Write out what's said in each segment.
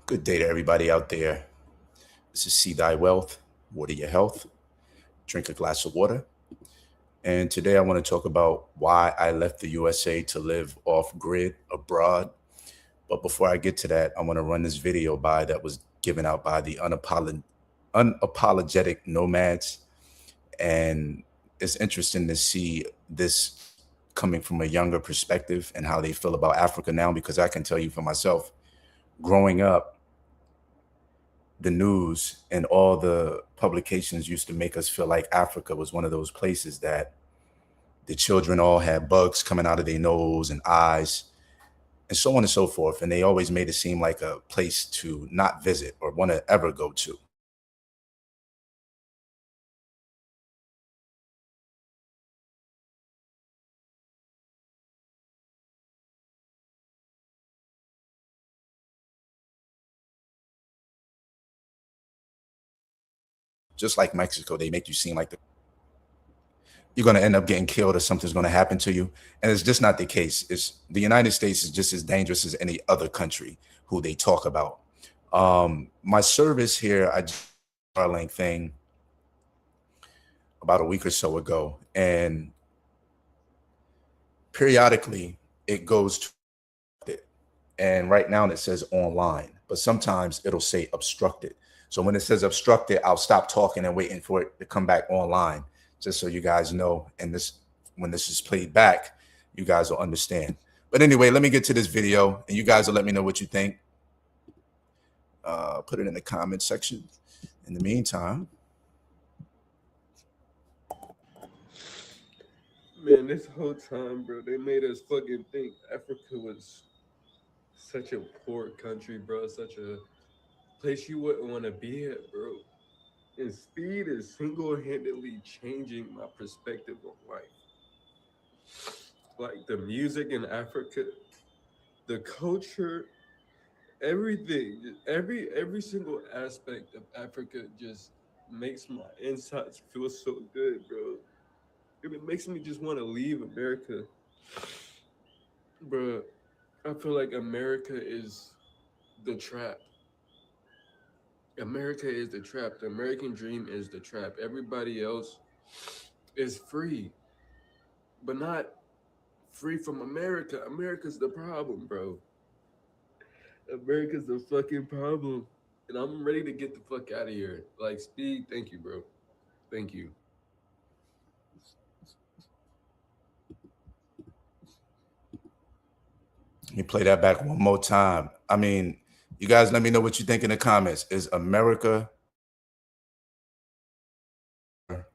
Good day to everybody out there. This is See Thy Wealth, Water Your Health, drink a glass of water. And today I want to talk about why I left the USA to live off grid abroad. But before I get to that, I want to run this video by that was given out by the unapologetic nomads. And it's interesting to see this coming from a younger perspective and how they feel about Africa now, because I can tell you for myself, growing up, the news and all the publications used to make us feel like Africa was one of those places that the children all had bugs coming out of their nose and eyes and so on and so forth. And they always made it seem like a place to not visit or want to ever go to. Just like Mexico, they make you seem like you're going to end up getting killed or something's going to happen to you. And it's just not the case. It's the United States is just as dangerous as any other country who they talk about. My service here, I just did a Starlink thing about a week or so ago, and periodically it goes to it. And right now it says online, but sometimes it'll say obstructed. So when it says obstructed, I'll stop talking and waiting for it to come back online, just so you guys know. And this, when this is played back, you guys will understand. But anyway, let me get to this video and you guys will let me know what you think. Put it in the comment section. In the meantime, Man, this whole time, bro, they made us fucking think Africa was such a poor country, bro. Such a place you wouldn't want to be at, bro. And speed is single-handedly changing my perspective on life. Like the music in Africa, the culture, everything, every single aspect of Africa just makes my insides feel so good, bro. It makes me just want to leave America, bro. I feel like America is the trap. America is the trap. The American dream is the trap. Everybody else is free, but not free from America. America's the problem, bro. America's the fucking problem. And I'm ready to get the fuck out of here. Like, Speed, thank you, bro. Thank you. let me play that back one more time. I mean, you guys let me know what you think in the comments. Is America, let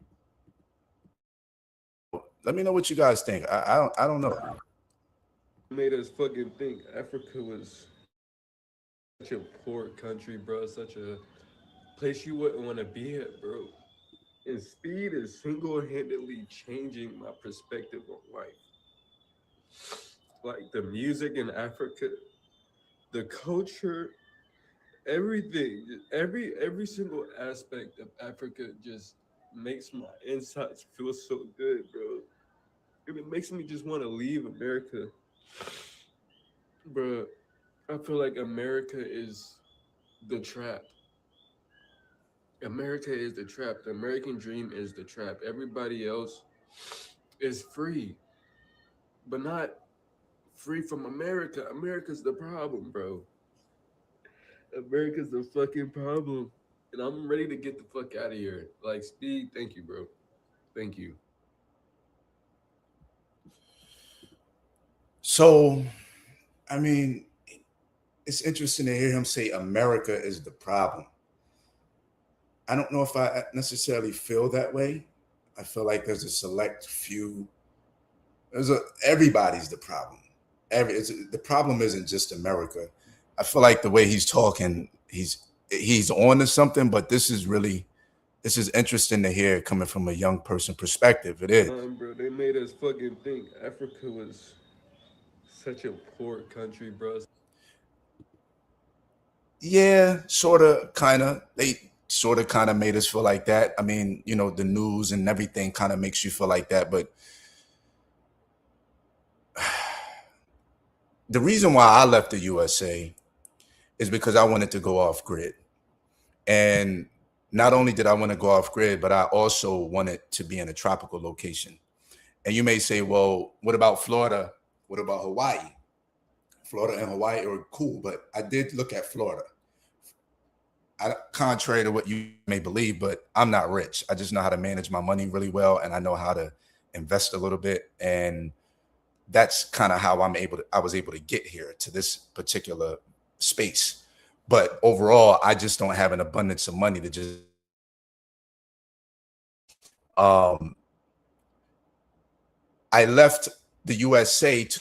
me know what you guys think. I don't know. Made us fucking think Africa was such a poor country, bro. Such a place you wouldn't want to be at, bro. And speed is single-handedly changing my perspective on life. Like the music in Africa, the culture, everything, every single aspect of Africa just makes my insides feel so good, bro. It makes me just want to leave America, bro. I feel like America is the trap. America is the trap. The American dream is the trap. Everybody else is free, but not free from America. America's the problem, bro. America's the fucking problem. And I'm ready to get the fuck out of here. Like, Speed, thank you, bro. Thank you. So, I mean, it's interesting to hear him say America is the problem. I don't know if I necessarily feel that way. I feel like there's a select few. Everybody's the problem. The problem isn't just America. I feel like the way he's talking, he's on to something. But this is interesting to hear coming from a young person perspective. It is. Bro, they made us fucking think Africa was such a poor country, bro. Yeah, sort of, kind of. They sort of, kind of made us feel like that. I mean, the news and everything kind of makes you feel like that. But the reason why I left the USA is because I wanted to go off grid. And not only did I want to go off grid, but I also wanted to be in a tropical location. And you may say, well, what about Florida? What about Hawaii? Florida and Hawaii are cool, but I did look at Florida. Contrary to what you may believe, but I'm not rich. I just know how to manage my money really well, and I know how to invest a little bit. And that's kind of how I was able to get here to this particular space. But overall, I just don't have an abundance of money to just I left the USA to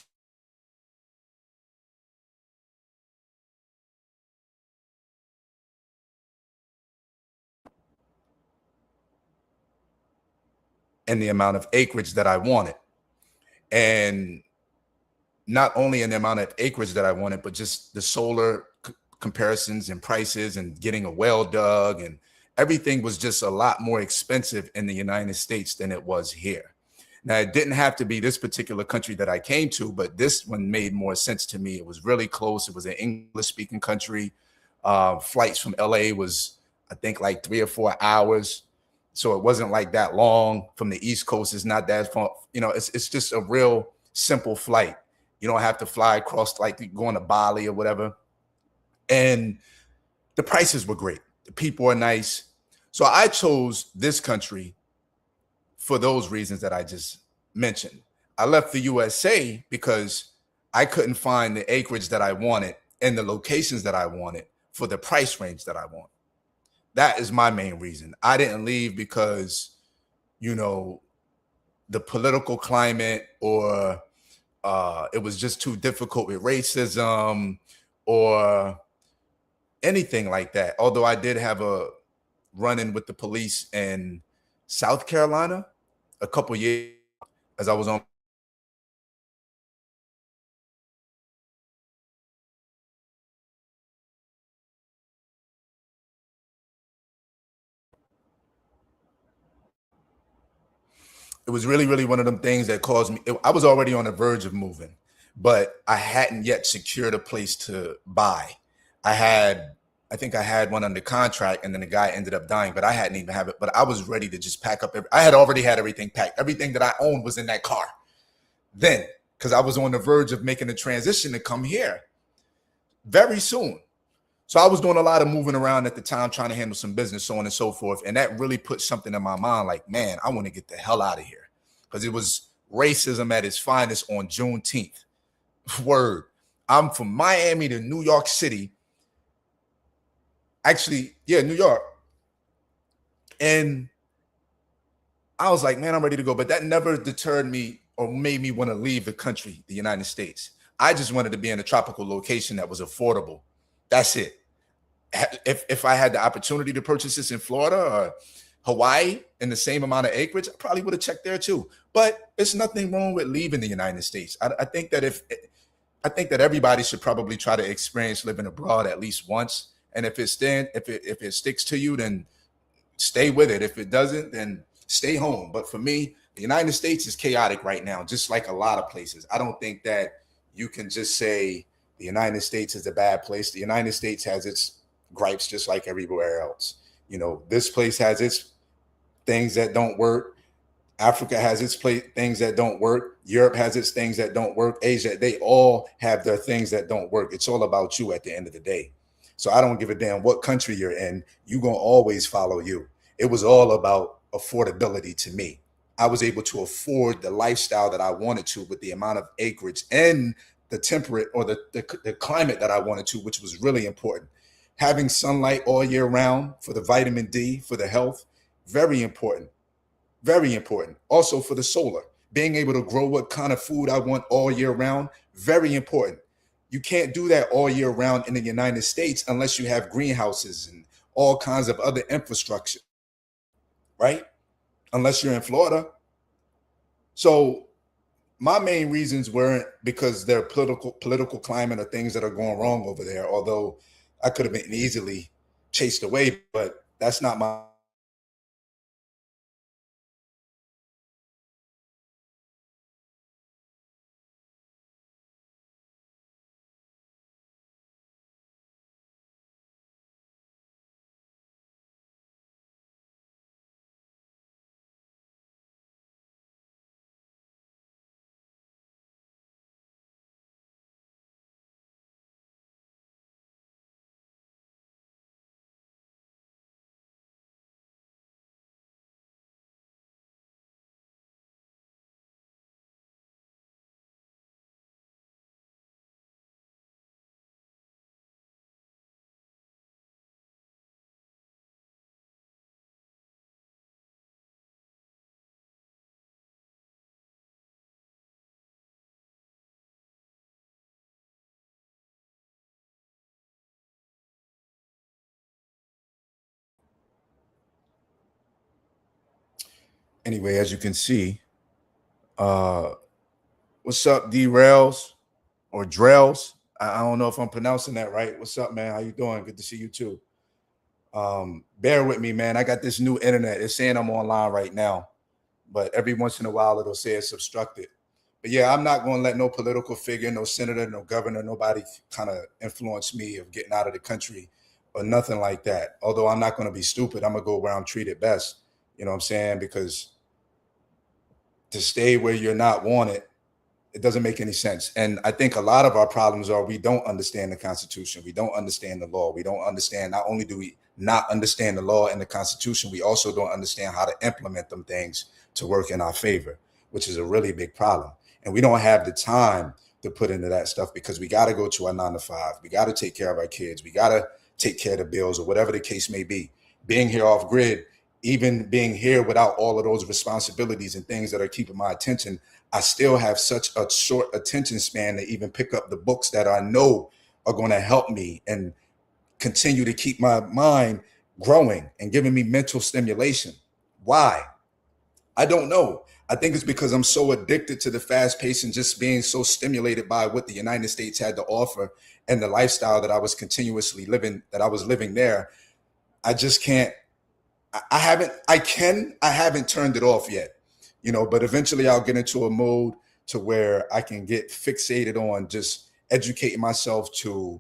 in the amount of acreage that I wanted. And not only in the amount of acreage that I wanted, but just the solar comparisons and prices and getting a well dug, and everything was just a lot more expensive in the United States than it was here. Now, it didn't have to be this particular country that I came to, but this one made more sense to me. It was really close. It was an English speaking country. Flights from LA was, I think, like 3 or 4 hours. So it wasn't like that long. From the East Coast, it's not that far. You know, it's just a real simple flight. You don't have to fly across like going to Bali or whatever. And the prices were great. The people are nice. So I chose this country for those reasons that I just mentioned. I left the USA because I couldn't find the acreage that I wanted and the locations that I wanted for the price range that I want. That is my main reason. I didn't leave because, you know, the political climate or it was just too difficult with racism or anything like that. Although I did have a run-in with the police in South Carolina a couple years as I was on. It was really, really one of them things that caused me. I was already on the verge of moving, but I hadn't yet secured a place to buy. I had, I think I had one under contract, and then the guy ended up dying, but I hadn't even have it. But I was ready to just pack up. I had already had everything packed. Everything that I owned was in that car then, because I was on the verge of making the transition to come here very soon. So I was doing a lot of moving around at the time, trying to handle some business, so on and so forth. And that really put something in my mind like, man, I want to get the hell out of here. Because it was racism at its finest on Juneteenth. Word. I'm from Miami to New York City. Actually, yeah, New York. And I was like, man, I'm ready to go. But that never deterred me or made me want to leave the country, the United States. I just wanted to be in a tropical location that was affordable. That's it. If I had the opportunity to purchase this in Florida or Hawaii in the same amount of acreage, I probably would have checked there too. But it's nothing wrong with leaving the United States. I think that I think that everybody should probably try to experience living abroad at least once. And if it sticks to you, then stay with it. If it doesn't, then stay home. But for me, the United States is chaotic right now, just like a lot of places. I don't think that you can just say the United States is a bad place. The United States has its gripes just like everywhere else. You know, this place has its things that don't work. Africa has its things that don't work. Europe has its things that don't work. Asia, they all have their things that don't work. It's all about you at the end of the day. So I don't give a damn what country you're in. You're going to always follow you. It was all about affordability to me. I was able to afford the lifestyle that I wanted to with the amount of acreage and the temperate or the climate that I wanted to, which was really important. Having sunlight all year round for the vitamin D, for the health, very important. Very important. Also for the solar, being able to grow what kind of food I want all year round, very important. You can't do that all year round in the United States unless you have greenhouses and all kinds of other infrastructure, right? Unless you're in Florida. So my main reasons weren't because their political climate or things that are going wrong over there, although I could have been easily chased away, but that's not my Anyway, as you can see, uh, what's up, D-Rails or Drells? I don't know if I'm pronouncing that right. What's up, man? How you doing? Good to see you too. Bear with me, man. I got this new internet. It's saying I'm online right now, but every once in a while it'll say it's obstructed. But yeah, I'm not going to let no political figure, no senator, no governor, nobody kind of influence me of getting out of the country or nothing like that. Although I'm not going to be stupid, I'm going to go where I'm treated best. You know what I'm saying? Because to stay where you're not wanted, it doesn't make any sense. And I think a lot of our problems are we don't understand the Constitution. We don't understand the law. We don't understand, not only do we not understand the law and the Constitution, we also don't understand how to implement them things to work in our favor, which is a really big problem. And we don't have the time to put into that stuff because we got to go to our 9 to 5. We got to take care of our kids. We got to take care of the bills or whatever the case may be. Being here off grid, even being here without all of those responsibilities and things that are keeping my attention, I still have such a short attention span to even pick up the books that I know are going to help me and continue to keep my mind growing and giving me mental stimulation. Why? I don't know. I think it's because I'm so addicted to the fast pace and just being so stimulated by what the United States had to offer and the lifestyle that I was continuously living, that I was living there. I just can't, I haven't turned it off yet, but eventually I'll get into a mode to where I can get fixated on just educating myself to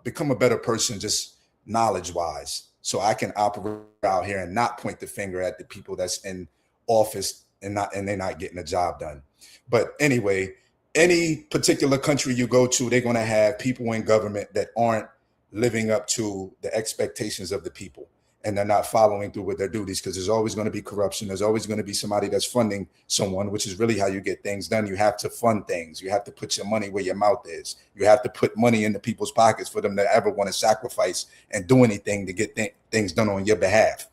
become a better person, just knowledge wise, so I can operate out here and not point the finger at the people that's in office and they're not getting the job done. But anyway, any particular country you go to, they're going to have people in government that aren't living up to the expectations of the people, and they're not following through with their duties, because there's always going to be corruption. There's always going to be somebody that's funding someone, which is really how you get things done. You have to fund things. You have to put your money where your mouth is. You have to put money into people's pockets for them to ever want to sacrifice and do anything to get things done on your behalf,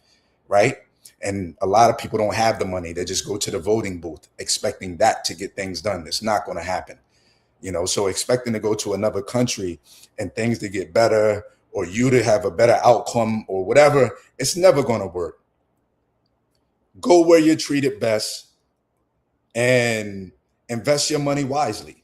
right? And a lot of people don't have the money. They just go to the voting booth expecting that to get things done. It's not going to happen. So expecting to go to another country and things to get better, or you to have a better outcome or whatever, it's never going to work. Go where you're treated best and invest your money wisely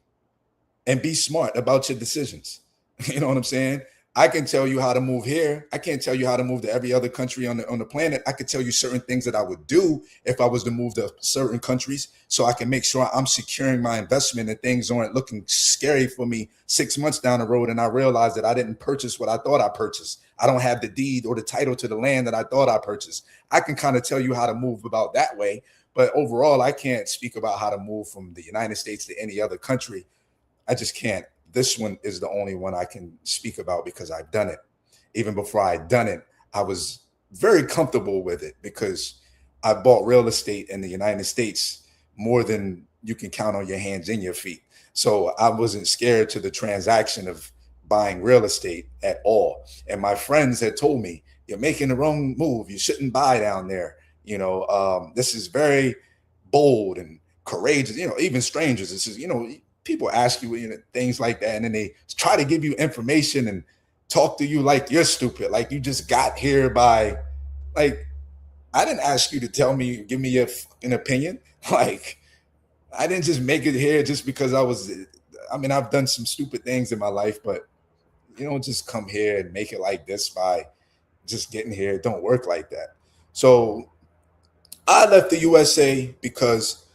and be smart about your decisions. You know what I'm saying? I can tell you how to move here. I can't tell you how to move to every other country on the planet. I could tell you certain things that I would do if I was to move to certain countries, so I can make sure I'm securing my investment and things aren't looking scary for me 6 months down the road. And I realize that I didn't purchase what I thought I purchased. I don't have the deed or the title to the land that I thought I purchased. I can kind of tell you how to move about that way. But overall, I can't speak about how to move from the United States to any other country. I just can't. This one is the only one I can speak about because I've done it. Even before I'd done it, I was very comfortable with it because I bought real estate in the United States more than you can count on your hands and your feet. So I wasn't scared to the transaction of buying real estate at all. And my friends had told me, you're making the wrong move. You shouldn't buy down there. This is very bold and courageous. Even strangers, this is, people ask you, things like that, and then they try to give you information and talk to you like you're stupid, like you just got here by, like, I didn't ask you to tell me, give me an opinion. Like, I didn't just make it here just because I've done some stupid things in my life, but you don't just come here and make it like this by just getting here. It don't work like that. So I left the USA because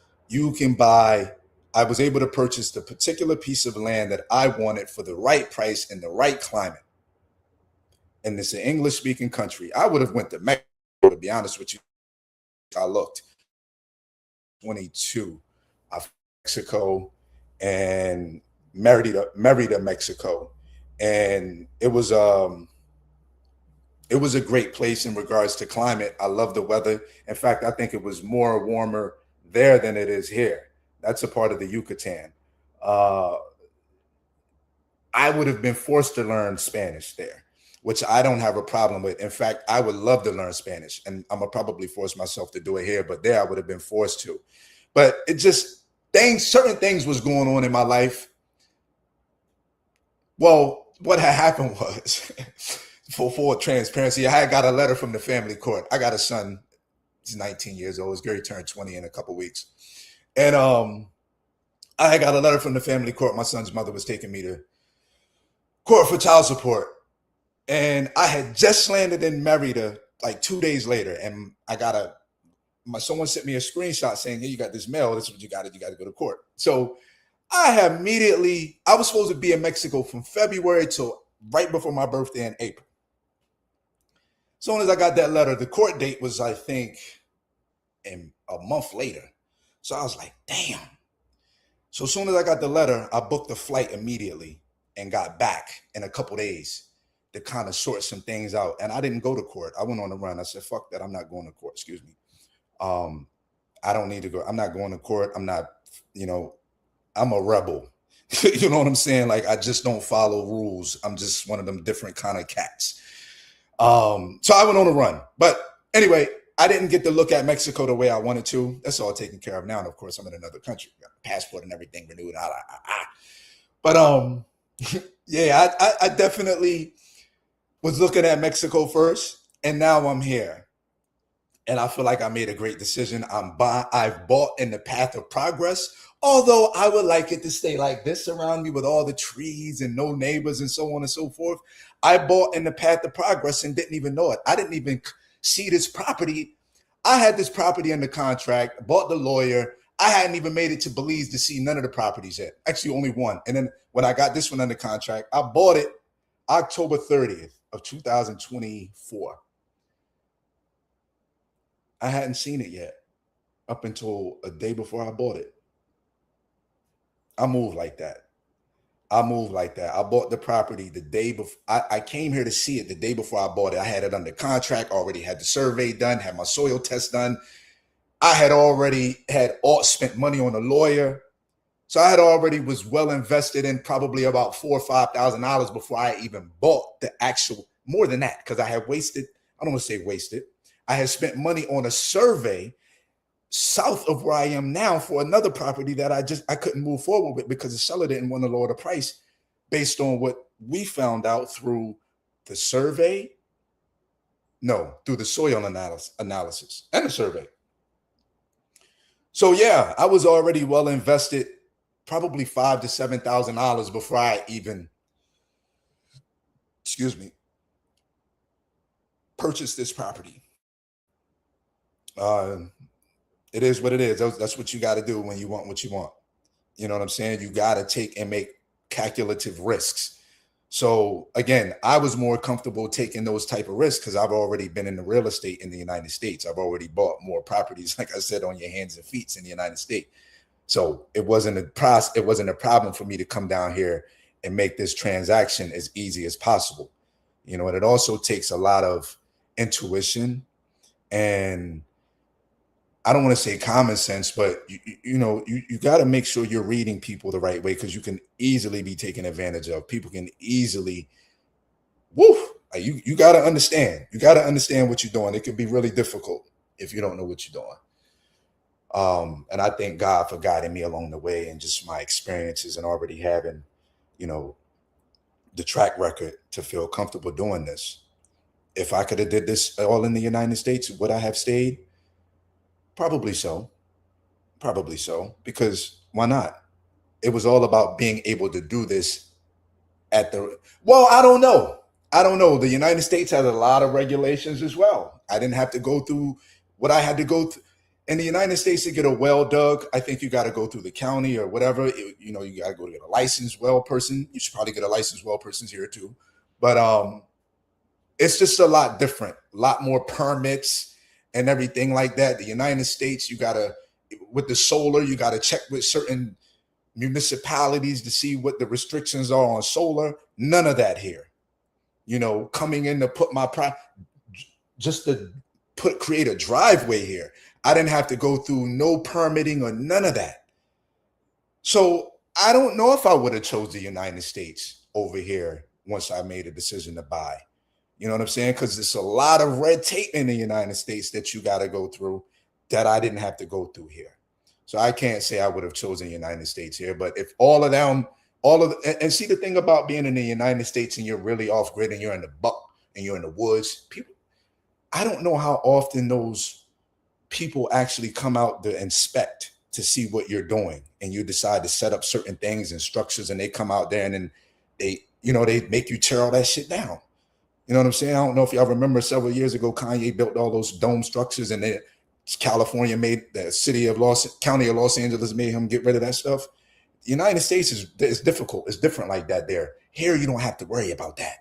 I was able to purchase the particular piece of land that I wanted for the right price in the right climate. And it's an English speaking country. I would have went to Mexico, to be honest with you. I looked 22, Mexico, and Merida, Mexico. And it was a great place in regards to climate. I love the weather. In fact, I think it was more warmer there than it is here. That's a part of the Yucatan. I would have been forced to learn Spanish there, which I don't have a problem with. In fact, I would love to learn Spanish, and I'm gonna probably force myself to do it here, but there I would have been forced to. But it just, certain things was going on in my life. Well, what had happened was, for transparency, I had got a letter from the family court. I got a son He's 19 years old. His Gary turned 20 in a couple weeks. And I got a letter from the family court. My son's mother was taking me to court for child support. And I had just landed in Merida like 2 days later. And I got someone sent me a screenshot saying, hey, you got this mail. This is what you got to go to court. So I was supposed to be in Mexico from February till right before my birthday in April. As soon as I got that letter, the court date was, I think, in a month later. So I was like, damn. So as soon as I got the letter, I booked a flight immediately and got back in a couple days to kind of sort some things out. And I didn't go to court. I went on the run. I said, fuck that. I'm not going to court. Excuse me. I don't need to go. I'm not going to court. I'm not, I'm a rebel. You know what I'm saying? Like, I just don't follow rules. I'm just one of them different kind of cats. So I went on a run. But anyway, I didn't get to look at Mexico the way I wanted to. That's all taken care of now. And of course, I'm in another country. Got a passport and everything renewed. But yeah, I definitely was looking at Mexico first, and now I'm here. And I feel like I made a great decision. I've bought in the path of progress, although I would like it to stay like this around me with all the trees and no neighbors and so on and so forth. I bought in the path of progress and didn't even know it. I didn't even see this property. I had this property under contract, bought the lawyer. I hadn't even made it to Belize to see none of the properties yet. Actually, only one. And then when I got this one under contract, I bought it October 30th of 2024. I hadn't seen it yet up until a day before I bought it. I move like that. I bought the property the day before. I came here to see it the day before I bought it. I had it under contract, already had the survey done, had my soil test done. I had already spent money on a lawyer. So I had already was well invested in probably about $4,000 or $5,000 before I even bought the actual, more than that, because I had wasted, I don't want to say wasted. I had spent money on a survey south of where I am now for another property that I couldn't move forward with because the seller didn't want to lower the price based on what we found out through the survey. No, through the soil analysis and the survey. So yeah, I was already well invested, probably $5,000 to $7,000 before I even, purchased this property. It is what it is. That's what you got to do when you want what you want. You know what I'm saying? You got to take and make calculative risks. So again, I was more comfortable taking those type of risks because I've already been in the real estate in the United States. I've already bought more properties, like I said, on your hands and feet in the United States. So it wasn't a problem for me to come down here and make this transaction as easy as possible. And it also takes a lot of intuition, and I don't want to say common sense, but you got to make sure you're reading people the right way, because you can easily be taken advantage of. People can easily, you got to understand. You got to understand what you're doing. It can be really difficult if you don't know what you're doing. And I thank God for guiding me along the way, and just my experiences, and already having, the track record to feel comfortable doing this. If I could have did this all in the United States, would I have stayed? Probably so, because why not? It was all about being able to do this I don't know. The United States has a lot of regulations as well. I didn't have to go through what I had to go through. In the United States, to get a well dug, I think you got to go through the county or whatever. You got to go to get a licensed well person. You should probably get a licensed well person here too. But it's just a lot different, a lot more permits and everything like that. The United States, with the solar, you got to check with certain municipalities to see what the restrictions are on solar. None of that here. Coming in to put create a driveway here. I didn't have to go through no permitting or none of that. So I don't know if I would have chose the United States over here once I made a decision to buy. You know what I'm saying? Because there's a lot of red tape in the United States that you got to go through that I didn't have to go through here. So I can't say I would have chosen the United States here. But if and see, the thing about being in the United States and you're really off grid and you're in the woods, people, I don't know how often those people actually come out to inspect to see what you're doing, and you decide to set up certain things and structures, and they come out there and then they make you tear all that shit down. You know what I'm saying? I don't know if y'all remember several years ago, Kanye built all those dome structures, and then California made the county of Los Angeles made him get rid of that stuff. The United States is difficult. It's different like that there. Here, you don't have to worry about that.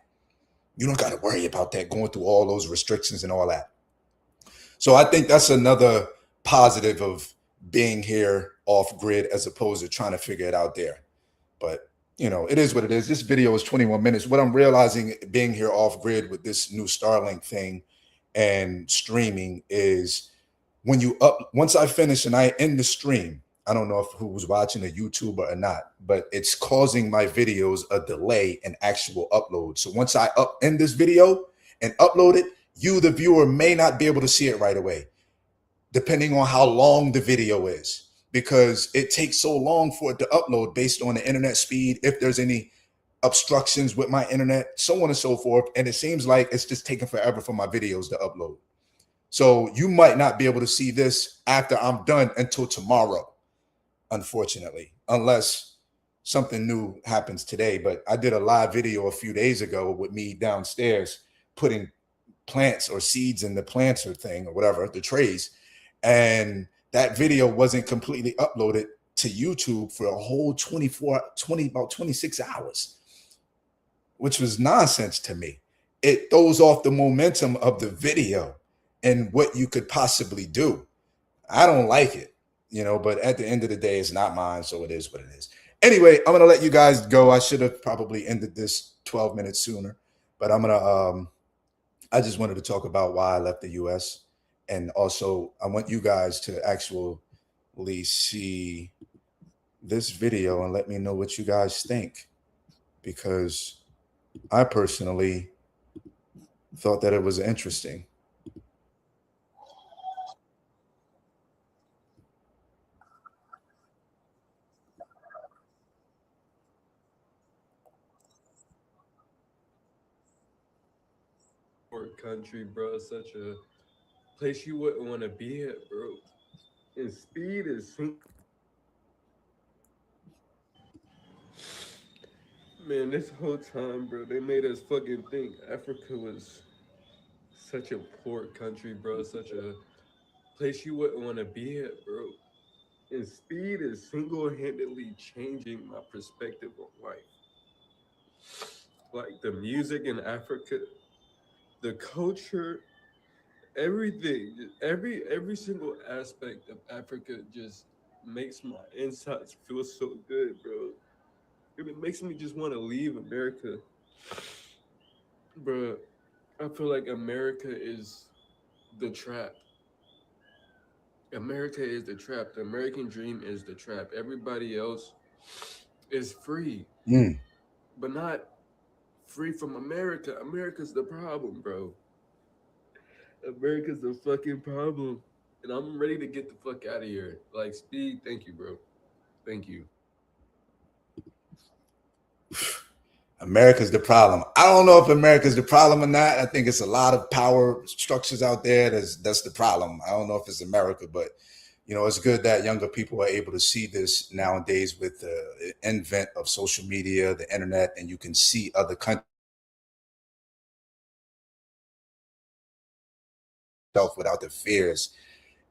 You don't got to worry about that, going through all those restrictions and all that. So I think that's another positive of being here off grid as opposed to trying to figure it out there. But it is what it is. This video is 21 minutes. What I'm realizing being here off grid with this new Starlink thing and streaming is once I finish and I end the stream, I don't know if who was watching a YouTuber or not, but it's causing my videos a delay in actual upload. So once I end this video and upload it, you, the viewer, may not be able to see it right away, depending on how long the video is, because it takes so long for it to upload based on the internet speed, if there's any obstructions with my internet, so on and so forth. And it seems like it's just taking forever for my videos to upload. So you might not be able to see this after I'm done until tomorrow, unfortunately, unless something new happens today. But I did a live video a few days ago with me downstairs putting plants or seeds in the planter thing or whatever, the trays. And that video wasn't completely uploaded to YouTube for a whole about 26 hours, which was nonsense to me. It throws off the momentum of the video and what you could possibly do. I don't like it, but at the end of the day, it's not mine, so it is what it is. Anyway, I'm going to let you guys go. I should have probably ended this 12 minutes sooner, but I just wanted to talk about why I left the US. And also, I want you guys to actually see this video and let me know what you guys think, because I personally thought that it was interesting. Poor country, bro. Such a place you wouldn't want to be at, bro. And speed is man, this whole time, bro, they made us fucking think Africa was such a poor country, bro. Such a place you wouldn't want to be at, bro. And speed is single-handedly changing my perspective on life. Like the music in Africa, the culture, everything, every single aspect of Africa just makes my insides feel so good, bro. It makes me just want to leave America, bro. I feel like America is the trap. America is the trap. The American dream is the trap. Everybody else is free, but not free from America. America's the problem, bro. America's the fucking problem. And I'm ready to get the fuck out of here. Like, speed, thank you, bro. Thank you. America's the problem. I don't know if America's the problem or not. I think it's a lot of power structures out there. That's the problem. I don't know if it's America, but it's good that younger people are able to see this nowadays with the advent of social media, the internet, and you can see other countries without the fears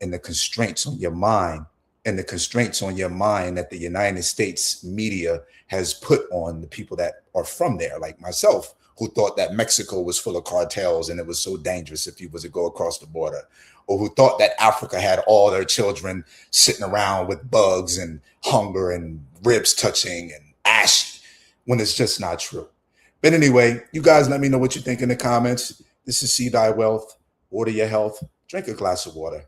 and the constraints on your mind that the United States media has put on the people that are from there, like myself, who thought that Mexico was full of cartels and it was so dangerous if you was to go across the border, or who thought that Africa had all their children sitting around with bugs and hunger and ribs touching and ash, when it's just not true. But anyway, you guys let me know what you think in the comments. This is See Thy Wealth. Order your health. Drink a glass of water.